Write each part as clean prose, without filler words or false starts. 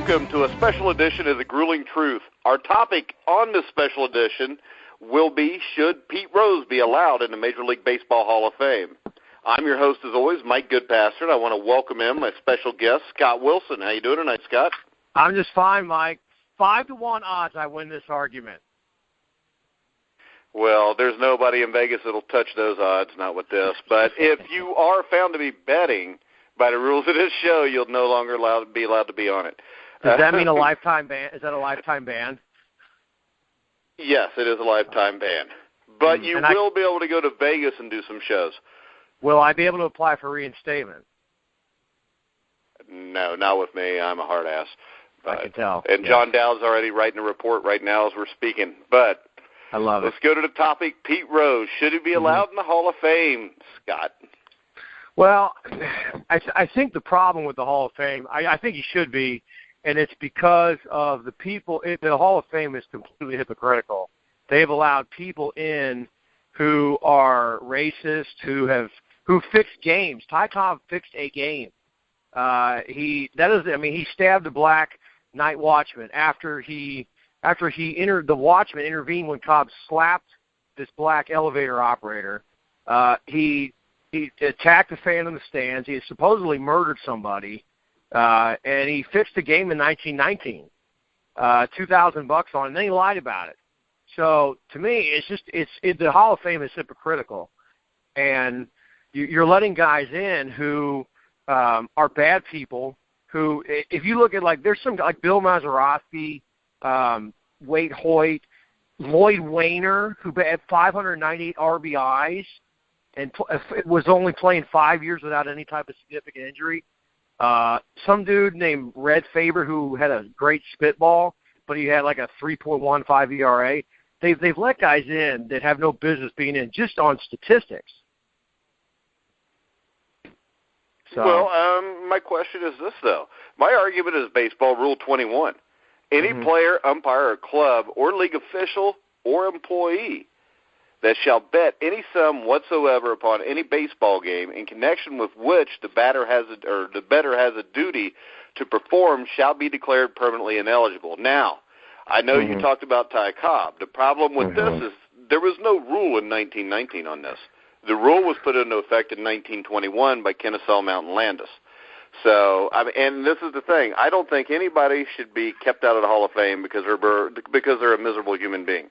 Welcome to a special edition of The Grueling Truth. Our topic on this special edition will be, should Pete Rose be allowed in the Major League Baseball Hall of Fame? I'm your host, as always, Mike Goodpaster, and I want to welcome in my special guest, Scott Wilson. How you doing tonight, Scott? I'm just fine, Mike. 5-1 odds I win this argument. Well, there's nobody in Vegas that'll touch those odds, not with this. But if you are found to be betting by the rules of this show, you'll no longer be allowed to be on it. Does that mean a lifetime ban? Is that a lifetime ban? Yes, it is a lifetime ban. But you will be able to go to Vegas and do some shows. Will I be able to apply for reinstatement? No, not with me. I'm a hard ass. I can tell. And yes. John Dowd's already writing a report right now as we're speaking. But I love it. Let's go to the topic. Pete Rose, should he be allowed in the Hall of Fame, Scott? Well, I think the problem with the Hall of Fame, I think he should be, and it's because of the people. The Hall of Fame is completely hypocritical. They've allowed people in who are racist, who fixed games. Ty Cobb fixed a game. He stabbed a black night watchman after he entered. The watchman intervened when Cobb slapped this black elevator operator. He attacked a fan in the stands. He had supposedly murdered somebody, and he fixed the game in 1919. $2,000 on it, and then he lied about it. So to me, the Hall of Fame is hypocritical, and you're letting guys in who are bad people. Who, if you look at there's some like Bill Mazeroski, Wade Hoyt, Lloyd Wainer, who had 598 RBIs and was only playing 5 years without any type of significant injury. Some dude named Red Faber who had a great spitball, but he had like a 3.15 ERA. They've let guys in that have no business being in just on statistics. So. Well, my question is this, though. My argument is baseball Rule 21. Any player, umpire, or club, or league official, or employee that shall bet any sum whatsoever upon any baseball game in connection with which the bettor has a duty to perform shall be declared permanently ineligible. Now, I know you talked about Ty Cobb. The problem with this is there was no rule in 1919 on this. The rule was put into effect in 1921 by Kennesaw Mountain Landis. So, and this is the thing. I don't think anybody should be kept out of the Hall of Fame because they're a miserable human being.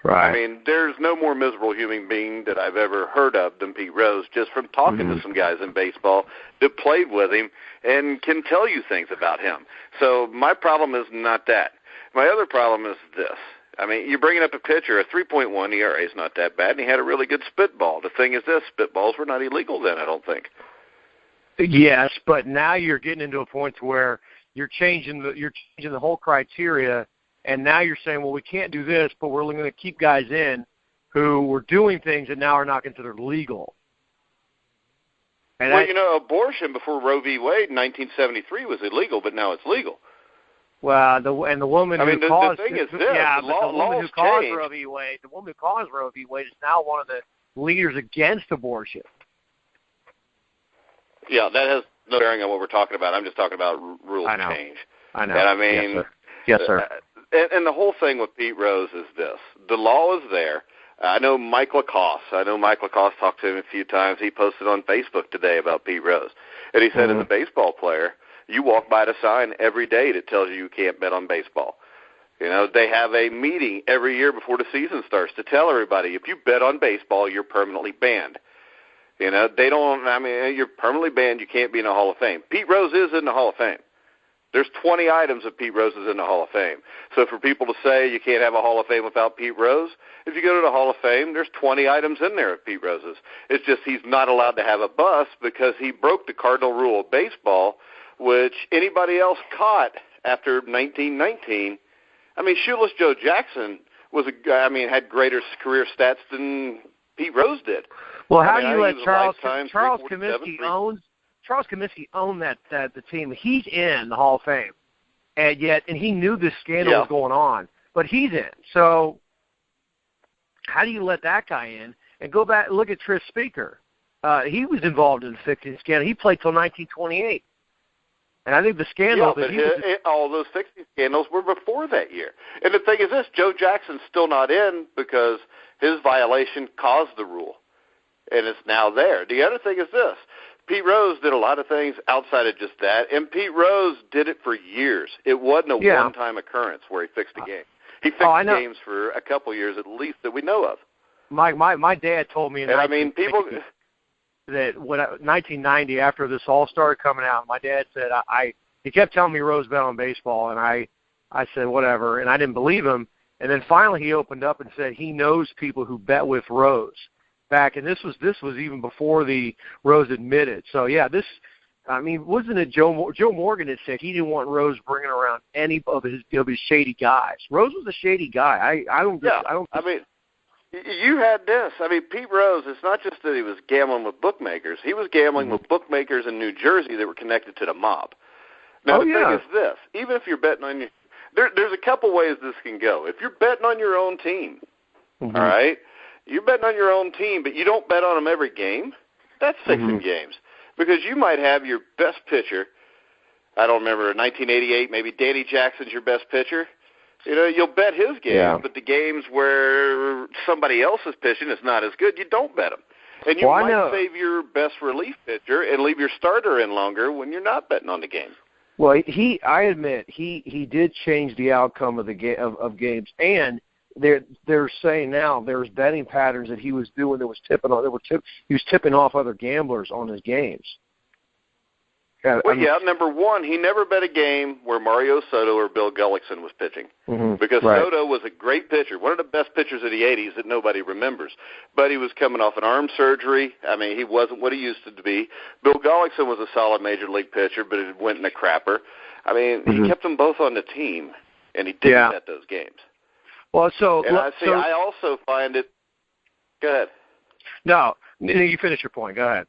Right. I mean, there's no more miserable human being that I've ever heard of than Pete Rose, just from talking to some guys in baseball that played with him and can tell you things about him. So my problem is not that. My other problem is this. I mean, you're bringing up a pitcher, a 3.1 ERA is not that bad, and he had a really good spitball. The thing is this, spitballs were not illegal then, I don't think. Yes, but now you're getting into a point where you're changing the whole criteria, and now you're saying, well, we can't do this, but we're going to keep guys in who were doing things that now are not considered legal. And abortion before Roe v. Wade in 1973 was illegal, but now it's legal. Well, the woman who caused the thing is this, the woman who caused changed. Roe v. Wade, the woman who caused Roe v. Wade is now one of the leaders against abortion. Yeah, that has no bearing on what we're talking about. I'm just talking about rules change. I know. And I mean, yes, sir. And the whole thing with Pete Rose is this: the law is there. I know Mike Lacoste. Talked to him a few times. He posted on Facebook today about Pete Rose, and he said, as a baseball player, you walk by the sign every day that tells you can't bet on baseball. You know, they have a meeting every year before the season starts to tell everybody, if you bet on baseball, you're permanently banned. You know, you're permanently banned. You can't be in the Hall of Fame. Pete Rose is in the Hall of Fame. There's 20 items of Pete Rose is in the Hall of Fame. So for people to say you can't have a Hall of Fame without Pete Rose, if you go to the Hall of Fame, there's 20 items in there of Pete Rose's. It's just he's not allowed to have a bus because he broke the cardinal rule of baseball, which anybody else caught after 1919. I mean, Shoeless Joe Jackson had greater career stats than Pete Rose did. Well, how do you let Charles Comiskey own that the team? He's in the Hall of Fame, and he knew this scandal was going on, but he's in. So how do you let that guy in? And go back and look at Tris Speaker. He was involved in the fixing scandal. He played till 1928. And I think the scandal all those 60 scandals were before that year. And the thing is this, Joe Jackson's still not in because his violation caused the rule, and it's now there. The other thing is this, Pete Rose did a lot of things outside of just that, and Pete Rose did it for years. It wasn't a one-time occurrence where he fixed a game. He fixed games for a couple years at least that we know of. My dad told me, that when 1990, after this all started coming out, my dad said he kept telling me Rose bet on baseball, and I said whatever, and I didn't believe him. And then finally he opened up and said he knows people who bet with Rose back, and this was even before the Rose admitted. So yeah, wasn't it Joe Morgan that said he didn't want Rose bringing around any of his shady guys? Rose was a shady guy. You had this. I mean, Pete Rose, it's not just that he was gambling with bookmakers. He was gambling with bookmakers in New Jersey that were connected to the mob. Now, the thing is this. Even if you're betting on there's a couple ways this can go. If you're betting on your own team, all right, you're betting on your own team, but you don't bet on them every game, that's fixing games. Because you might have your best pitcher, I don't remember, 1988, maybe Danny Jackson's your best pitcher. You'll bet his games, but the games where somebody else is pitching is not as good, you don't bet them. And you might save your best relief pitcher and leave your starter in longer when you're not betting on the game. Well, I admit he did change the outcome of the of games, and they're saying now there's betting patterns that he was doing that was he was tipping off other gamblers on his games. Number one, he never bet a game where Mario Soto or Bill Gullickson was pitching because Soto was a great pitcher, one of the best pitchers of the 80s that nobody remembers. But he was coming off an arm surgery. I mean, he wasn't what he used to be. Bill Gullickson was a solid major league pitcher, but it went in a crapper. I mean, he kept them both on the team, and he didn't bet those games. Well, I also find it. Go ahead. No, you finish your point. Go ahead.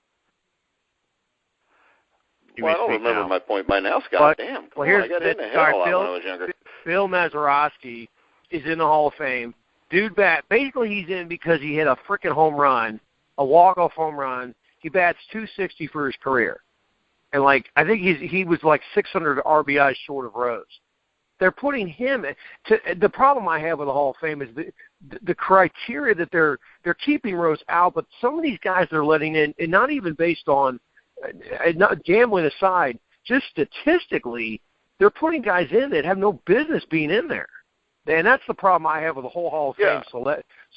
I don't remember my point by now, Scott. Damn. Well, here's I got into hell a lot when I was younger. Bill Mazeroski is in the Hall of Fame. Dude basically he's in because he hit a freaking home run, a walk-off home run. He bats .260 for his career. And, I think he was 600 RBIs short of Rose. They're putting him the problem I have with the Hall of Fame is the criteria that they're keeping Rose out, but some of these guys they're letting in, and not even based on not gambling aside, just statistically, they're putting guys in that have no business being in there. And that's the problem I have with the whole Hall of Fame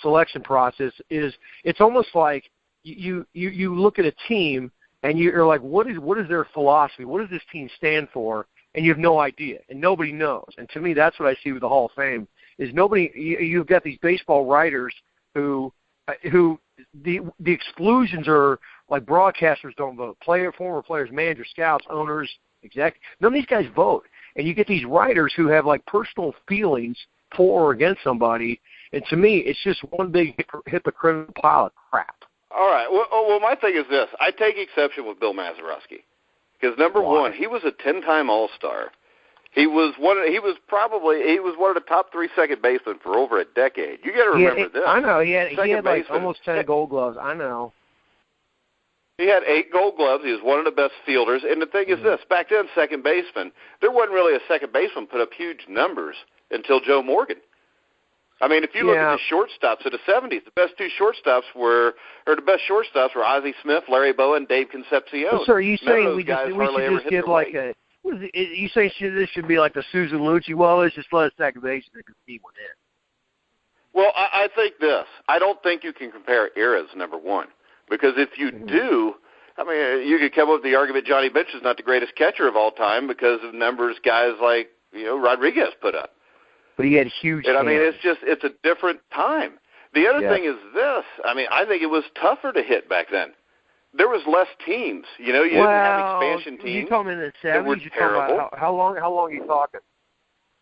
selection process is it's almost like you look at a team and you're like, what is their philosophy? What does this team stand for? And you have no idea, and nobody knows. And to me, that's what I see with the Hall of Fame is you've got these baseball writers who the exclusions are like broadcasters don't vote. Former players, managers, scouts, owners, executives. None of these guys vote. And you get these writers who have personal feelings for or against somebody. And to me, it's just one big hypocritical pile of crap. All right. Well, my thing is this. I take exception with Bill Mazeroski because number one, he was a 10-time All-Star. He was one of the top 3 second basemen for over a decade. You got to remember this. I know he had almost 10 Gold Gloves. I know. He had 8 Gold Gloves. He was one of the best fielders. And the thing is this: back then, second baseman, there wasn't really a second baseman put up huge numbers until Joe Morgan. I mean, if you look at the shortstops of the 70s, the best shortstops were Ozzie Smith, Larry Bowen, Dave Concepcion. So, are you saying we should just give you say this should be like the Susan Lucci? Well, let's just let a second baseman compete with it. Well, I think this. I don't think you can compare eras, number one, because if you do, I mean, you could come up with the argument Johnny Bench is not the greatest catcher of all time because of numbers guys like Rodriguez put up. But he had huge. And I mean, it's a different time. The other thing is this. I mean, I think it was tougher to hit back then. There was less teams. You didn't have expansion teams. You talking in the 70s? You talking about how long are you talking?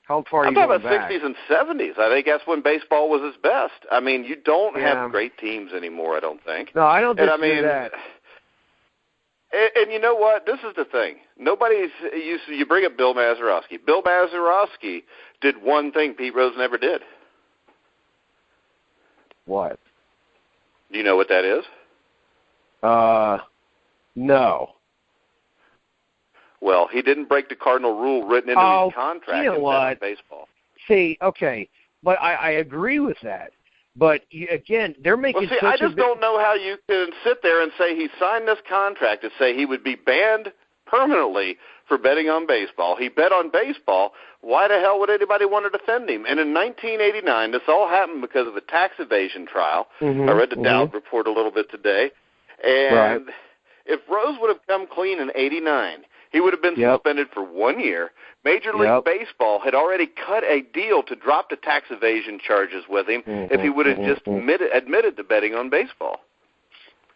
How far are you going back? I'm talking about 60s and 70s. I think that's when baseball was its best. I mean, you don't have great teams anymore, I don't think. No, I don't think that. And you know what? This is the thing. You bring up Bill Mazeroski. Bill Mazeroski did one thing Pete Rose never did. What? Do you know what that is? No. well. He didn't break the cardinal rule written into his contract. You know what? Baseball. See, okay, but I agree with that. But again, they're making. Well, see, I just don't know how you can sit there and say he signed this contract to say he would be banned permanently for betting on baseball. He bet on baseball. Why the hell would anybody want to defend him? And in 1989, this all happened because of a tax evasion trial. I read the Dowd report a little bit today. And if Rose would have come clean in 89, he would have been suspended for 1 year. Major League Baseball had already cut a deal to drop the tax evasion charges with him if he would have just admitted to betting on baseball.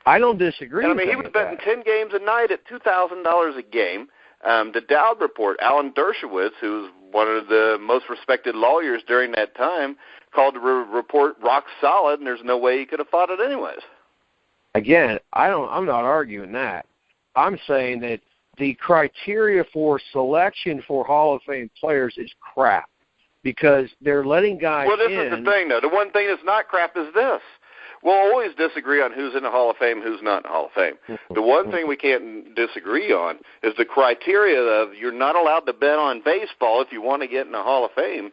I don't disagree. And, I mean, he was betting 10 games a night at $2,000 a game. The Dowd report, Alan Dershowitz, who's one of the most respected lawyers during that time, called the report rock solid, and there's no way he could have fought it anyways. Again, I'm not arguing that. I'm saying that the criteria for selection for Hall of Fame players is crap because they're letting guys in. Well, this is the thing, though. The one thing that's not crap is this. We'll always disagree on who's in the Hall of Fame, who's not in the Hall of Fame. The one thing we can't disagree on is the criteria of you're not allowed to bet on baseball if you want to get in the Hall of Fame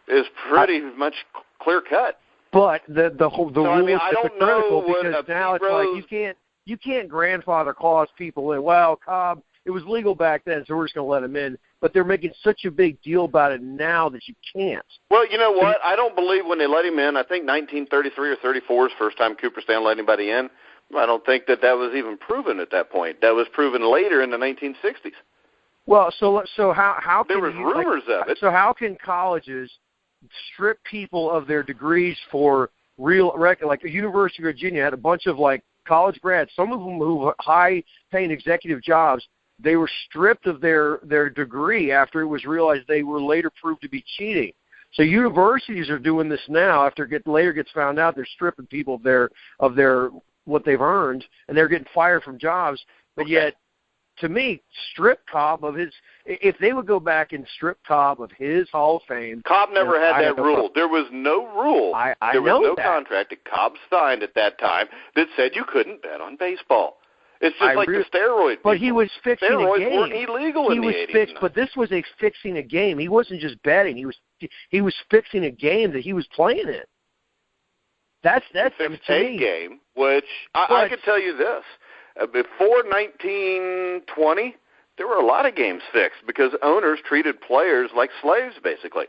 is pretty much clear-cut. But the rule is hypocritical because now it's Rose, like you can't grandfather clause people in. Well, Cobb, it was legal back then, so we're just going to let him in. But they're making such a big deal about it now that you can't. Well, you know what? I don't believe when they let him in, I think 1933 or 34 is the first time Cooperstown let anybody in. I don't think that was even proven at that point. That was proven later in the 1960s. Well, so how can there was rumors of it. So how can colleges strip people of their degrees for real record? Like the University of Virginia had a bunch of like college grads, some of them who were high-paying executive jobs. They were stripped of their degree after it was realized they were later proved to be cheating. So universities are doing this now. After later gets found out, they're stripping people of their what they've earned, and they're getting fired from jobs. But yet, to me, strip Cobb of his. If they would go back and strip Cobb of his Hall of Fame, Cobb never had that rule. There was no rule. There was no contract that Cobb signed at that time that said you couldn't bet on baseball. It's just like the steroid. But he was fixing a game. Steroids weren't illegal in the 80s. But this was fixing a game. He wasn't just betting. He was fixing a game that he was playing in. That's a game, which I can tell you this. Before 1920, there were a lot of games fixed because owners treated players like slaves, basically.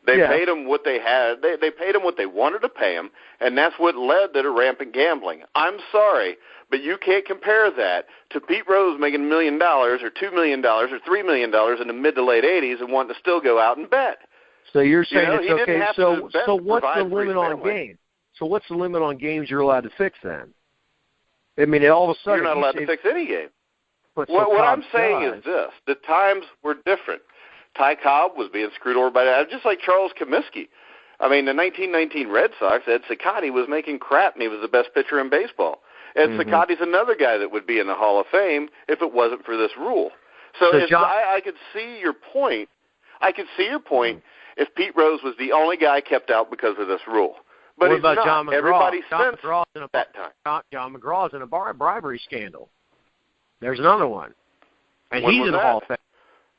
They paid them what they had. They paid them what they wanted to pay them, and that's what led to the rampant gambling. I'm sorry, but you can't compare that to Pete Rose making $1 million or $2 million or $3 million in the mid to late 80s and wanting to still go out and bet. So you're saying it's okay. So what's the limit on games? So what's the limit on games you're allowed to fix then? I mean, all of a sudden you're not allowed to fix any game. What I'm saying is this: the times were different. Ty Cobb was being screwed over by that, just like Charles Comiskey. I mean, the 1919 Red Sox, Ed Cicotte was making crap, and he was the best pitcher in baseball. Ed Cicotte's another guy that would be in the Hall of Fame if it wasn't for this rule. So I could see your point. I could see your point if Pete Rose was the only guy kept out because of this rule. But what about not. John McGraw? Everybody John McGraw's in that time. John McGraw's in a bribery scandal. There's another one. And when he's was in the that? Hall of Fame.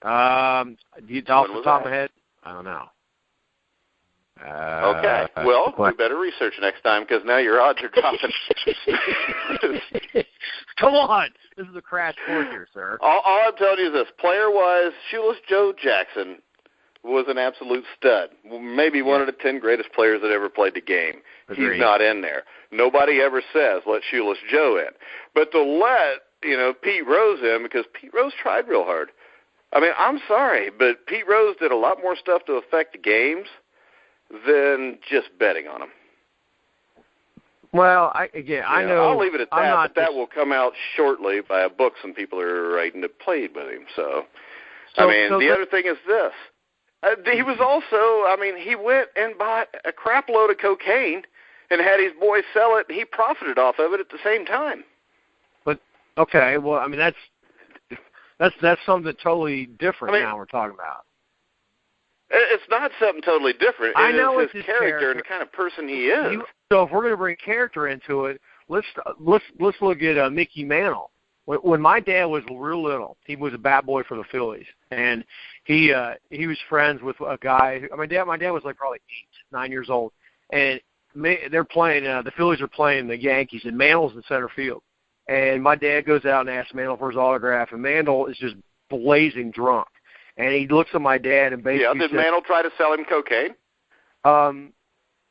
Off the top of my head, I don't know. Okay. Well, we better research next time because now your odds are dropping. Come on. This is a crash course here, sir. All I'm telling you is this. Player-wise, Shoeless Joe Jackson was an absolute stud. Maybe one of the 10 greatest players that ever played the game. Agreed. He's not in there. Nobody ever says, let Shoeless Joe in. But to let, Pete Rose in, because Pete Rose tried real hard. I mean, I'm sorry, but Pete Rose did a lot more stuff to affect the games than just betting on them. Well, I know. I'll leave it at that, but that will come out shortly by a book some people are writing that played with him. The other thing is this. He was also, he went and bought a crap load of cocaine and had his boys sell it, and he profited off of it at the same time. But, okay, well, I mean, that's something totally different now we're talking about. It's not something totally different. I know it's his character and the kind of person he is. So if we're going to bring character into it, let's look at Mickey Mantle. when my dad was real little, he was a bat boy for the Phillies, and he was friends with a guy. My dad was like probably 8, 9 years old, and they're playing. The Phillies are playing the Yankees, and Mantl's in center field. And my dad goes out and asks Mantle for his autograph, and Mantle is just blazing drunk. And he looks at my dad and basically did Mantle try to sell him cocaine?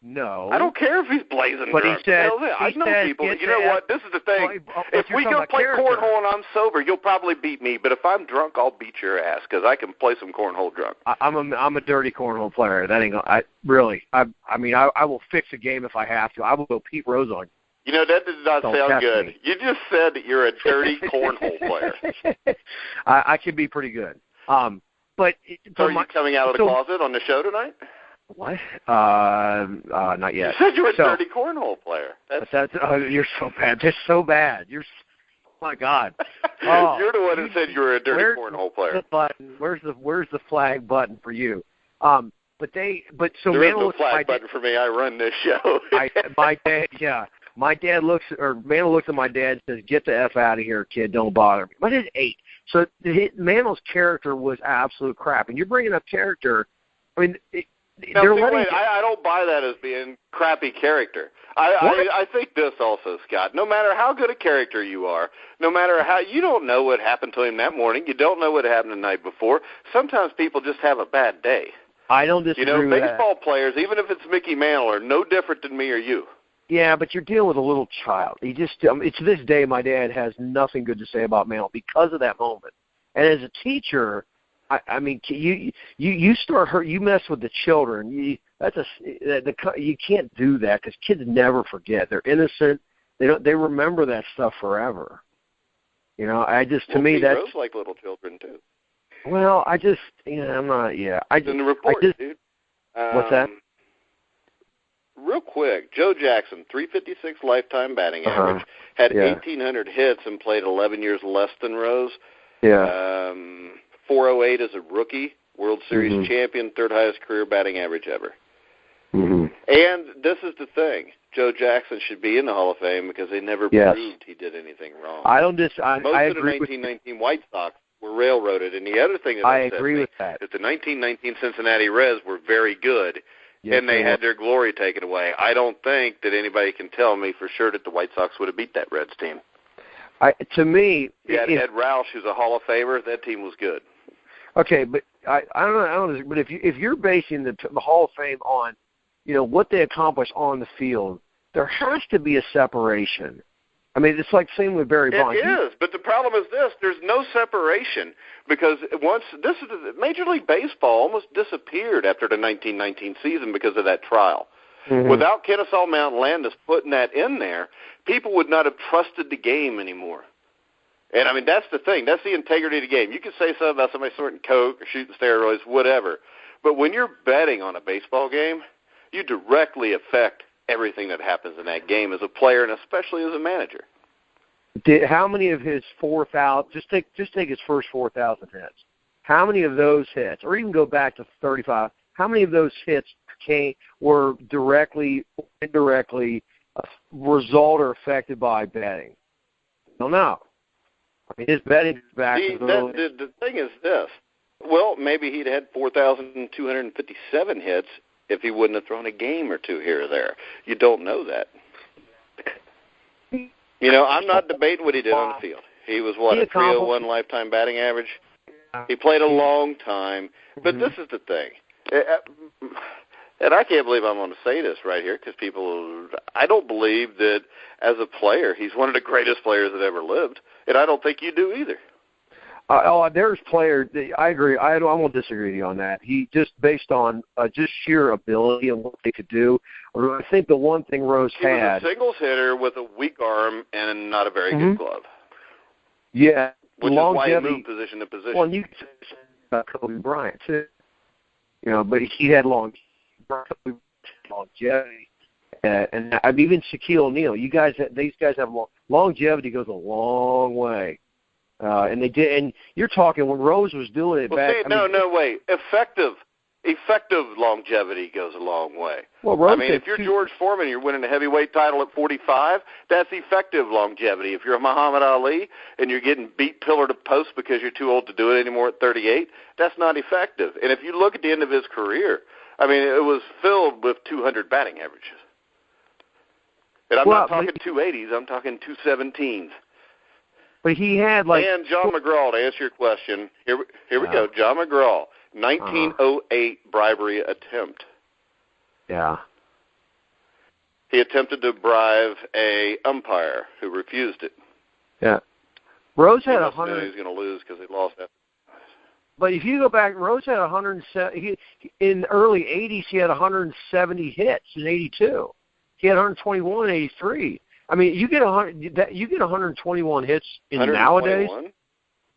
No. I don't care if he's blazing but drunk. He said, I know people. You know what? This is the thing. If we go play cornhole and I'm sober, you'll probably beat me. But if I'm drunk, I'll beat your ass because I can play some cornhole drunk. I'm a dirty cornhole player. That ain't gonna, I will fix a game if I have to. I will go Pete Rose on you. You know, that does not sound good. Me. You just said that you're a dirty cornhole player. I can be pretty good. But so are you coming out of the closet on the show tonight? What? Not yet. You said you were a dirty cornhole player. You're so bad. Just so bad. Oh my God. Oh, you're the one who said you were a dirty cornhole player. The button? Where's the flag button for you? There is no flag button for me. I run this show. My dad looks at my dad and says, "Get the F out of here, kid. Don't bother me." My dad's 8. So Mantle's character was absolute crap. And you're bringing up character. I mean, I don't buy that as being crappy character. I think this also, Scott. No matter how good a character you are, no matter how you don't know what happened to him that morning, you don't know what happened the night before. Sometimes people just have a bad day. I don't disagree with that. Baseball players, even if it's Mickey Mantle, are no different than me or you. Yeah, but you're dealing with a little child. It's to this day my dad has nothing good to say about Mantle because of that moment. And as a teacher, I mean, you start you mess with the children. You can't do that because kids never forget. They're innocent. They remember that stuff forever. You know, to me that's Rose like little children too. Well, I'm not. Yeah, in the report, dude. What's that? Real quick, Joe Jackson, 356 lifetime batting average, had 1,800 hits and played 11 years less than Rose. Yeah. 408 as a rookie, World Series champion, third highest career batting average ever. Mm-hmm. And this is the thing. Joe Jackson should be in the Hall of Fame because they never proved he did anything wrong. I Most of the 1919 White Sox were railroaded. And the other thing that I agree with that is the 1919 Cincinnati Reds were very good. Yes, and they had their glory taken away. I don't think that anybody can tell me for sure that the White Sox would have beat that Reds team. To me, Ed Roush, who's a Hall of Famer, that team was good. Okay, but I don't know. But if you're basing the Hall of Fame on, what they accomplish on the field, there has to be a separation. I mean, it's like same with Barry Bonds. It is, but the problem is this: there's no separation because Major League Baseball almost disappeared after the 1919 season because of that trial. Mm-hmm. Without Kennesaw Mountain Landis putting that in there, people would not have trusted the game anymore. And, I mean, that's the thing. That's the integrity of the game. You can say something about somebody snorting coke or shooting steroids, whatever. But when you're betting on a baseball game, you directly affect everything that happens in that game as a player and especially as a manager. How many of his 4,000 – just take his first 4,000 hits. How many of those hits, or even go back to 35, how many of those hits were directly or indirectly a result or affected by betting? I don't know. I mean, his betting is back. The thing is this. Well, maybe he'd had 4,257 hits if he wouldn't have thrown a game or two here or there. You don't know that. I'm not debating what he did on the field. He was, a 301 lifetime batting average? He played a long time. But this is the thing. And I can't believe I'm going to say this right here because I don't believe that as a player, he's one of the greatest players that ever lived. And I don't think you do either. There's players. I agree. I won't disagree with you on that. He just based on just sheer ability and what they could do. I think the one thing Rose he was a singles hitter with a weak arm and not a very good glove. Yeah, which is why he moved position to position. Well, and you could say about Kobe Bryant too. But he had longevity, and even Shaquille O'Neal. These guys have longevity goes a long way. And they did, and you're talking when Rose was doing it back. Wait. Effective effective longevity goes a long way. Well, Rose, I mean, if you're George Foreman, you're winning a heavyweight title at 45, that's effective longevity. If you're Muhammad Ali and you're getting beat pillar to post because you're too old to do it anymore at 38, that's not effective. And if you look at the end of his career, I mean, it was filled with 200 batting averages. And I'm not talking 280s, I'm talking 217s. But he had like... And John McGraw, to answer your question, here we go. John McGraw, 1908 bribery attempt. Yeah. He attempted to bribe a umpire who refused it. Yeah. Rose had 100. He was going to lose because he lost that. But if you go back, Rose had 107. In the early 80s, he had 170 hits in 82. He had 121 in 83. I mean, you get 121 hits in 121? Nowadays.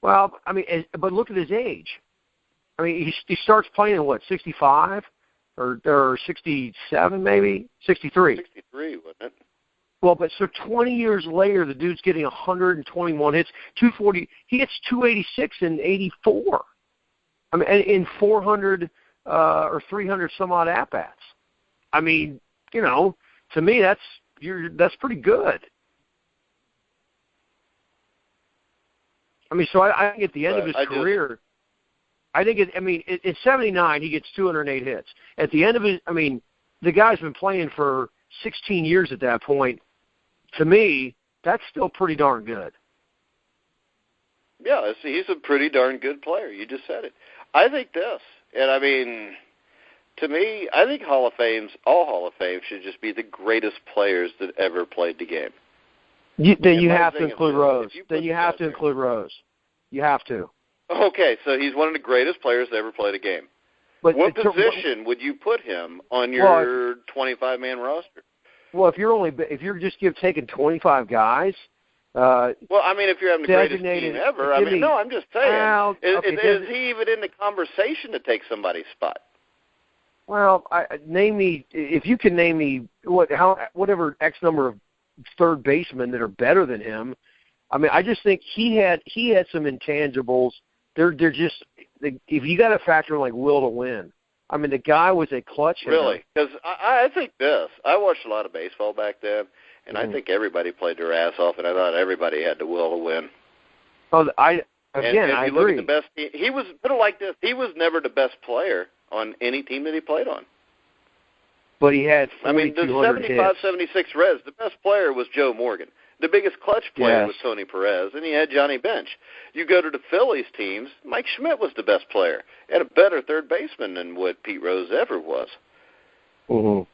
Well, I mean, but look at his age. I mean, he starts playing at what, 65 or 67 maybe, 63. 63, wasn't it? Well, but so 20 years later, the dude's getting 121 hits, 240. He hits 286 in 84. I mean, in 400 or 300 some odd at bats. I mean, you know, to me, that's pretty good. I mean, so I think at the end of his career, I think in 79 he gets 208 hits. At the end of it, I mean, the guy's been playing for 16 years at that point. To me, that's still pretty darn good. Yeah, he's a pretty darn good player. You just said it. I think this, and I mean, to me, I think all Hall of Fame should just be the greatest players that ever played the game. Then you have to include Rose. Then you have to include Rose. You have to. Okay, so he's one of the greatest players that ever played a game. But what position would you put him on your 25-man roster? Well, if you're just taking 25 guys. Well, I mean, if you're having the greatest team ever, I mean, no, I'm just saying, is he even in the conversation to take somebody's spot? Well, name me, if you can name me whatever X number of third basemen that are better than him. I mean, I just think he had some intangibles. They're just, if you got to factor in like will to win. I mean, the guy was a clutch hitter. Really? Because I think this. I watched a lot of baseball back then, and I think everybody played their ass off, and I thought everybody had the will to win. Oh, I agree. Look at the best, he was put it like this. He was never the best player on any team that he played on. But he had 4,200 the 75, hits. 76 Reds, the best player was Joe Morgan. The biggest clutch player was Tony Perez, and he had Johnny Bench. You go to the Phillies teams, Mike Schmidt was the best player, and a better third baseman than what Pete Rose ever was. Mm-hmm.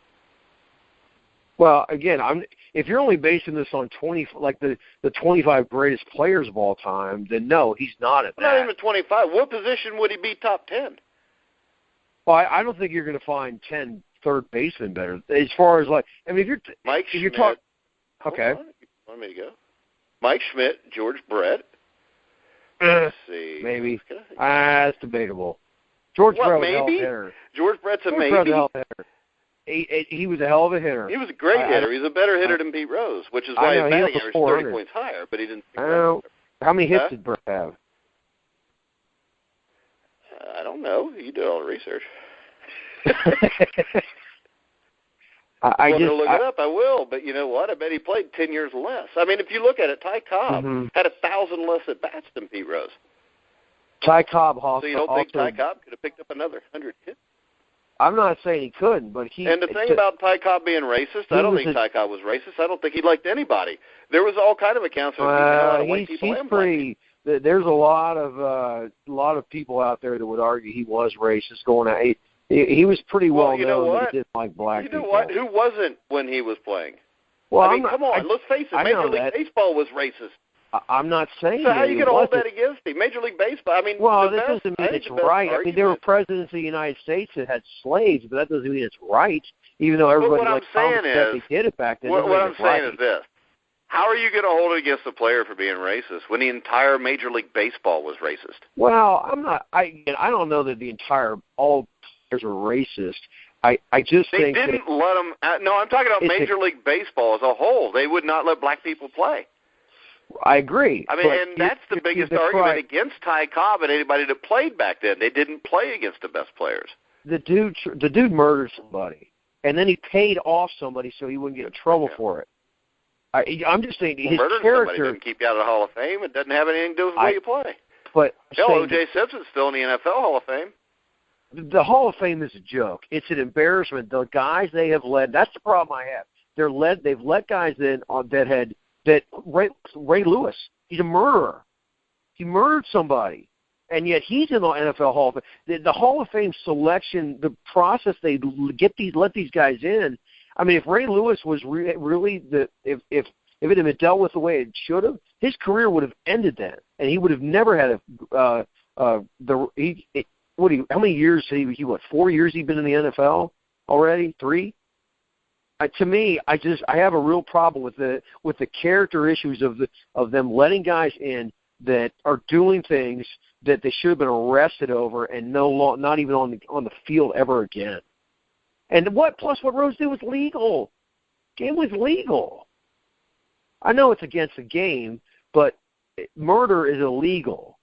Well, again, if you're only basing this on 20, like the 25 greatest players of all time, then no, he's not at that. Not even 25. What position would he be top 10? Well, I don't think you're going to find 10 third basemen better. As far as like, I mean, if you're talking, okay. Want me to go? Mike Schmidt, George Brett. Let's see. Maybe. That's debatable. George Brett was a hell of a hitter. George Brett's a maybe. He was a hell of a hitter. He was a great hitter. He's a better hitter than Pete Rose, which is why his batting average is 30 points higher, but he didn't. How many hits did Brett have? I don't know. You did all the research. I want to look it up, I will. But you know what? I bet he played 10 years less. I mean, if you look at it, Ty Cobb had 1,000 less at bats than Pete Rose. Ty Cobb also. So you don't think Ty Cobb could have picked up another 100 hits? I'm not saying he couldn't, but he. And the thing about Ty Cobb being racist, I don't think Ty Cobb was racist. I don't think he liked anybody. There was all kind of accounts of white people. He's pretty. There's a lot of people out there that would argue he was racist going out. He was pretty well known that he didn't like black people. You know what? Who wasn't when he was playing? Well, I mean, come on, let's face it. Major League Baseball was racist. I'm not saying so. How are you going to hold that against him? Major League Baseball. I mean, well, that doesn't mean it's right. I mean, there were presidents of the United States that had slaves, but that doesn't mean it's right. Even though everybody like they did it back then. What I'm saying is this: how are you going to hold it against a player for being racist when the entire Major League Baseball was racist? Well, I'm not. I don't know that the entire all players were racist. I just think they didn't let them. No, I'm talking about Major League Baseball as a whole. They would not let black people play. I agree. I mean, and that's the biggest argument against Ty Cobb and anybody that played back then. They didn't play against the best players. the dude murdered somebody, and then he paid off somebody so he wouldn't get in trouble for it. I'm just saying his character doesn't keep you out of the Hall of Fame. It doesn't have anything to do with the way you play. But O.J. Simpson's still in the NFL Hall of Fame. The Hall of Fame is a joke. It's an embarrassment. The guys they have led. That's the problem I have. They've let guys in that Ray Lewis. He's a murderer. He murdered somebody, and yet he's in the NFL Hall of Fame. The Hall of Fame selection, the process they let these guys in. I mean, if Ray Lewis was really if it had been dealt with the way it should have, his career would have ended then, and he would have never had how many years? He 4 years he'd been in the NFL already? 3? To me, I have a real problem with the character issues of them letting guys in that are doing things that they should have been arrested over and not even on the field ever again. And what Rose did was legal. Game was legal. I know it's against the game, but murder is illegal.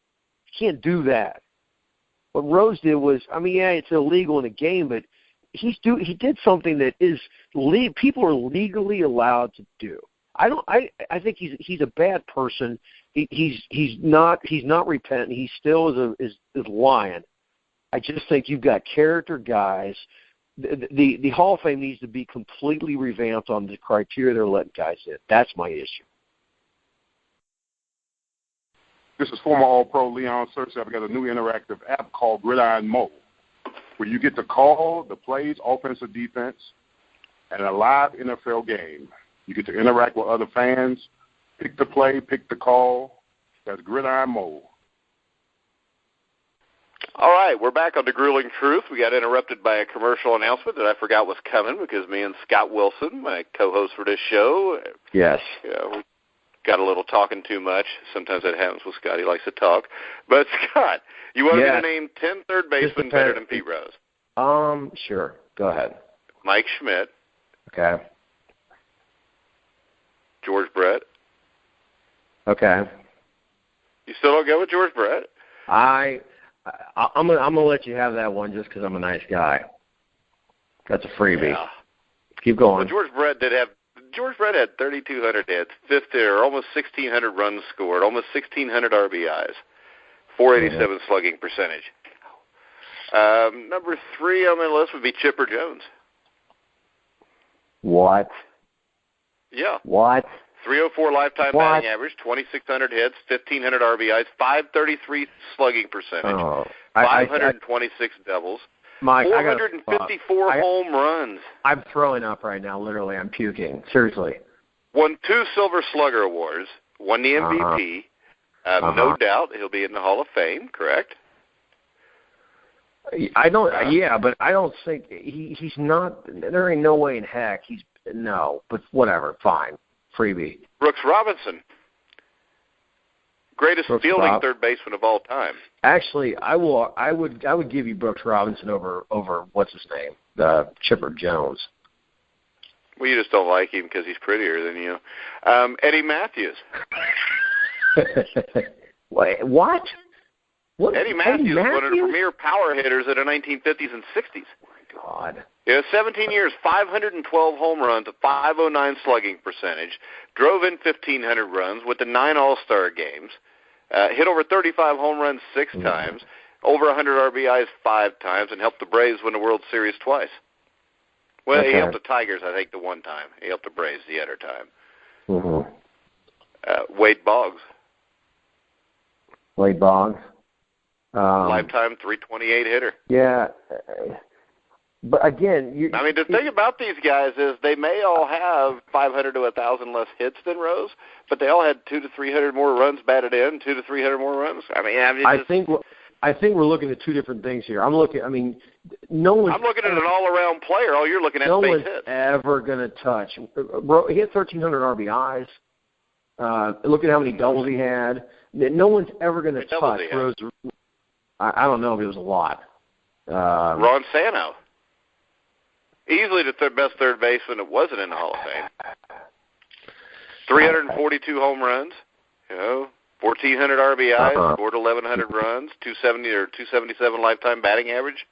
You can't do that. What Rose did was, it's illegal in a game, but he did something that people are legally allowed to do. I think he's a bad person. He's not repentant. He still is lying. I just think you've got character guys. The Hall of Fame needs to be completely revamped on the criteria they're letting guys in. That's my issue. This is former All-Pro Leon Searcy. I've got a new interactive app called Gridiron Mo, where you get to call the plays, offense or defense, and a live NFL game. You get to interact with other fans, pick the play, pick the call. That's Gridiron Mo. All right, we're back on The Grueling Truth. We got interrupted by a commercial announcement that I forgot was coming because me and Scott Wilson, my co-host for this show, yes, we got a little talking too much. Sometimes that happens with Scott. He likes to talk. But, Scott, you want me to name 10 third basemen better than Pete Rose? Sure. Go ahead. Mike Schmidt. Okay. George Brett. Okay. You still don't go with George Brett? I'm gonna let you have that one just because I'm a nice guy. That's a freebie. Yeah. Keep going. Well, George Brett had 3,200 hits, almost 1,600 runs scored, almost 1,600 RBIs, 487 slugging percentage. Number 3 on my list would be Chipper Jones. What? Yeah. What? 304 lifetime batting average, 2,600 hits, 1,500 RBIs, 533 slugging percentage, 526 doubles, Mike, 454 home runs. I'm throwing up right now. Literally, I'm puking. Seriously. Won 2 Silver Slugger Awards, won the MVP. No doubt he'll be in the Hall of Fame, correct? I don't. But I don't think he's not. There ain't no way in heck he's no. But whatever, fine, freebie. Brooks Robinson, greatest fielding third baseman of all time. Actually, I would give you Brooks Robinson over what's his name, Chipper Jones. Well, you just don't like him because he's prettier than you. Eddie Matthews. Wait, what? Eddie Matthews, one of the premier power hitters of the 1950s and 60s. Oh, my God. 17 years, 512 home runs, a 509 slugging percentage, drove in 1,500 runs with the 9 All-Star games, hit over 35 home runs 6 times, over 100 RBIs 5 times, and helped the Braves win the World Series twice. Well, he helped the Tigers, I think, the one time. He helped the Braves the other time. Wade Boggs. Wade Boggs. Lifetime 328 hitter. Yeah. But again, the thing about these guys is they may all have 500 to 1,000 less hits than Rose, but they all had 200 to 300 more runs batted in, 200 to 300 more runs. I think we're looking at two different things here. I'm looking at an all-around player. All you're looking at is base hits. No one's ever going to touch. He had 1,300 RBIs. Look at how many doubles he had. No one's ever going to touch Rose. I don't know if it was a lot. Ron Santo. Easily the best third baseman that wasn't in the Hall of Fame. 342 home runs, 1,400 RBIs, scored 1,100 runs, 270 or 277 lifetime batting average.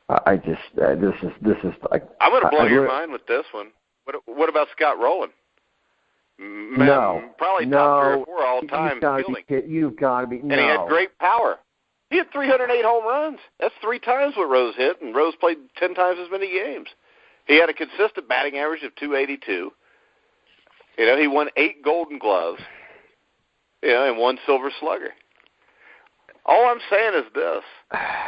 I just this is like I'm going to blow your mind with this one. What about Scott Rowland? Probably top 3 or 4 all time fielding. You've got to be. And he had great power. He had 308 home runs. That's 3 times what Rose hit, and Rose played 10 times as many games. He had a consistent batting average of 282. You know, he won 8 Golden Gloves, and 1 Silver Slugger. All I'm saying is this.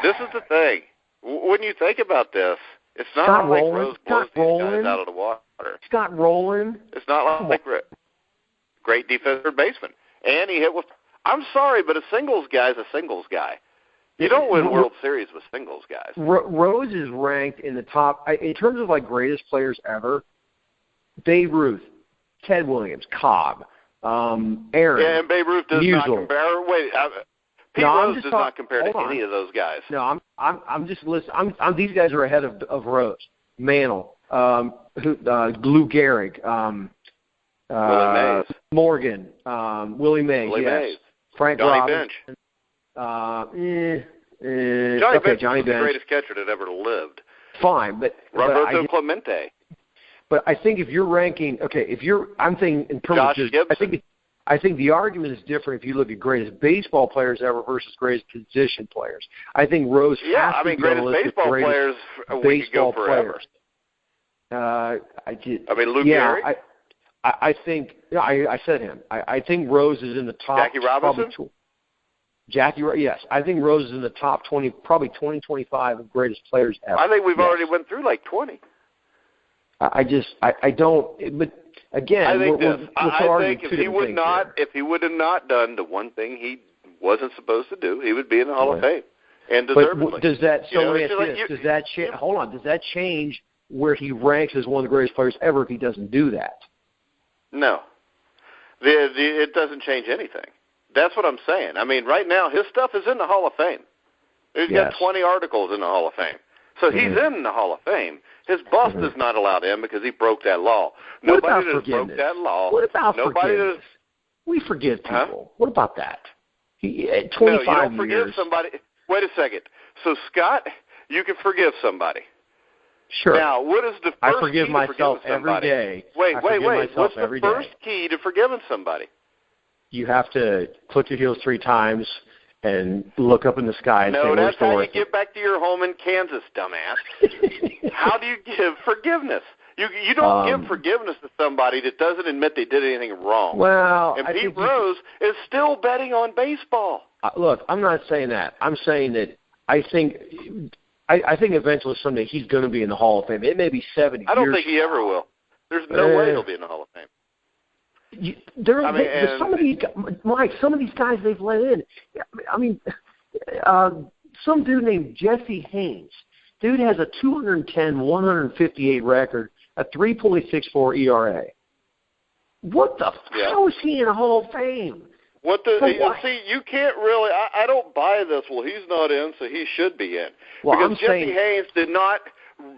This is the thing. When you think about this, it's not like Rose blows these guys out of the water. Scott Rowland. It's not like great defensive baseman. And he hit with – I'm sorry, but a singles guy is a singles guy. You don't win World Series with singles guys. Rose is ranked in the top – in terms of, like, greatest players ever, Babe Ruth, Ted Williams, Cobb, Aaron. Yeah, and Babe Ruth does not compare – wait, Pete Rose does not compare to any of those guys. No, I'm just listening. These guys are ahead of Rose. Mantle, Lou Gehrig, Willie Mays. Morgan, Willie Mays, Mays. Frank Johnny Robinson. Bench. Johnny Bench, the greatest catcher that ever lived. Fine, but Roberto Clemente. But I think if you're ranking, I'm thinking in terms Josh of Gibson. I think the argument is different if you look at greatest baseball players ever versus greatest position players. I think Rose has to be on the list baseball of greatest players, we could go forever. Lou Gehrig? I think I said him. I think Rose is in the top. Jackie Robinson? Yes. I think Rose is in the top 20, probably 20, 25 of greatest players ever. I think we've already went through like 20. I don't. But again, I think if he would have not done the one thing he wasn't supposed to do, he would be in the Hall of Fame, and deservedly. But does that? Does that change? Hold on. Does that change where he ranks as one of the greatest players ever if he doesn't do that? No. It doesn't change anything. That's what I'm saying. I mean, right now his stuff is in the Hall of Fame. He's got 20 articles in the Hall of Fame. So he's in the Hall of Fame. His boss does not allow him because he broke that law. Nobody that broke that law. What about forgiveness? We forgive people. Huh? What about that? 25 no, you don't years. Forgive somebody. Wait a second. So, Scott, you can forgive somebody. Sure. Now, what is the first I forgive key myself to forgiving somebody? every day. Wait. What's the first day. key to forgiving somebody? You have to click your heels 3 times and look up in the sky and say, that's how you get back to your home in Kansas, dumbass. How do you give forgiveness? You don't give forgiveness to somebody that doesn't admit they did anything wrong. Well, and Pete Rose is still betting on baseball. Look, I'm not saying that. I'm saying that I think eventually someday he's going to be in the Hall of Fame. It may be 70 years. I don't think he ever will. There's no way he'll be in the Hall of Fame. Some of these guys they've let in. I mean, some dude named Jesse Haynes. Dude has a 210, 158 record, a 3.64 ERA. What the hell is he in the Hall of Fame? See, you can't really. I don't buy this. Well, he's not in, so he should be in. Well, because Jesse Haynes did not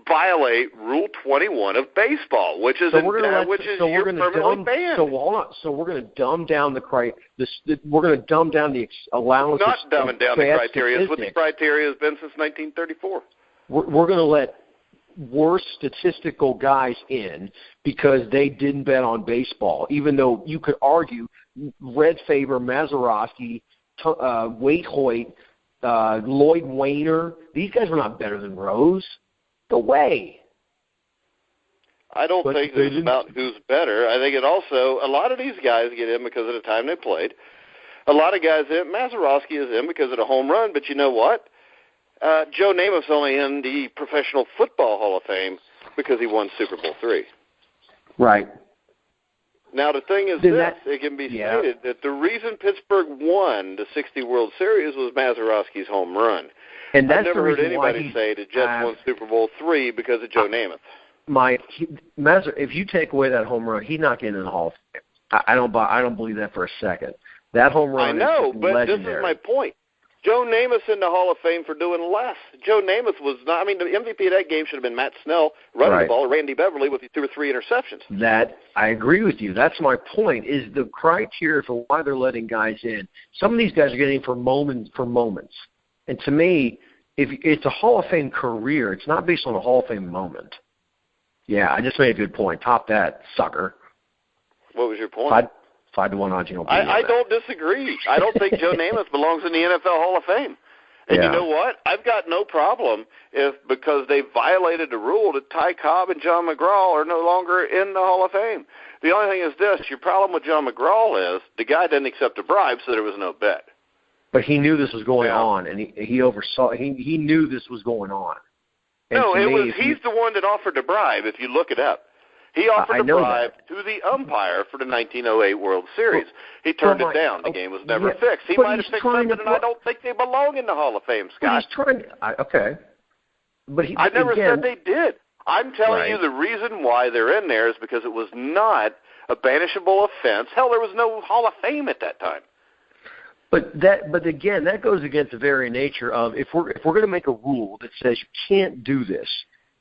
violate Rule 21 of baseball, which is you're permanently banned. So hold on. So we're going to dumb down we're going to dumb down the allowance. Not dumbing down the criteria. It's what the criteria has been since 1934. We're going to let worse statistical guys in because they didn't bet on baseball, even though you could argue Red Faber, Mazeroski, Waite Hoyt, Lloyd Wainer, these guys were not better than Rose. The way. I don't think it's about who's better. I think it also, a lot of these guys get in because of the time they played. A lot of guys in, Mazeroski is in because of the home run, but you know what? Joe Namath's only in the Professional Football Hall of Fame because he won Super Bowl III. Right. Now, the thing is it can be stated that the reason Pittsburgh won the 60 World Series was Mazeroski's home run. And that's I've never heard anybody say the Jets won Super Bowl III because of Joe Namath. If you take away that home run, he's not getting in the Hall of Fame. I don't believe that for a second. That home run is legendary. But this is my point. Joe Namath's in the Hall of Fame for doing less. Joe Namath was not. I mean, the MVP of that game should have been Matt Snell running the ball, or Randy Beverly with 2 or 3 interceptions. That I agree with you. That's my point. Is the criteria for why they're letting guys in? Some of these guys are getting for moments. And to me, if it's a Hall of Fame career, it's not based on a Hall of Fame moment. Yeah, I just made a good point. Top that, sucker. What was your point? 5-1 odds. I don't disagree. I don't think Joe Namath belongs in the NFL Hall of Fame. And you know what? I've got no problem because they violated the rule that Ty Cobb and John McGraw are no longer in the Hall of Fame. The only thing is this: your problem with John McGraw is the guy didn't accept a bribe, so there was no bet. But he knew this was going on, and he oversaw. He knew this was going on. And he's the one that offered the bribe. If you look it up, he offered a bribe to the umpire for the 1908 World Series. He turned it down. The game was never fixed. He might have fixed it, and I don't think they belong in the Hall of Fame, Scott. I never said they did. I'm telling you the reason why they're in there is because it was not a banishable offense. Hell, there was no Hall of Fame at that time. But again, that goes against the very nature of if we're going to make a rule that says you can't do this,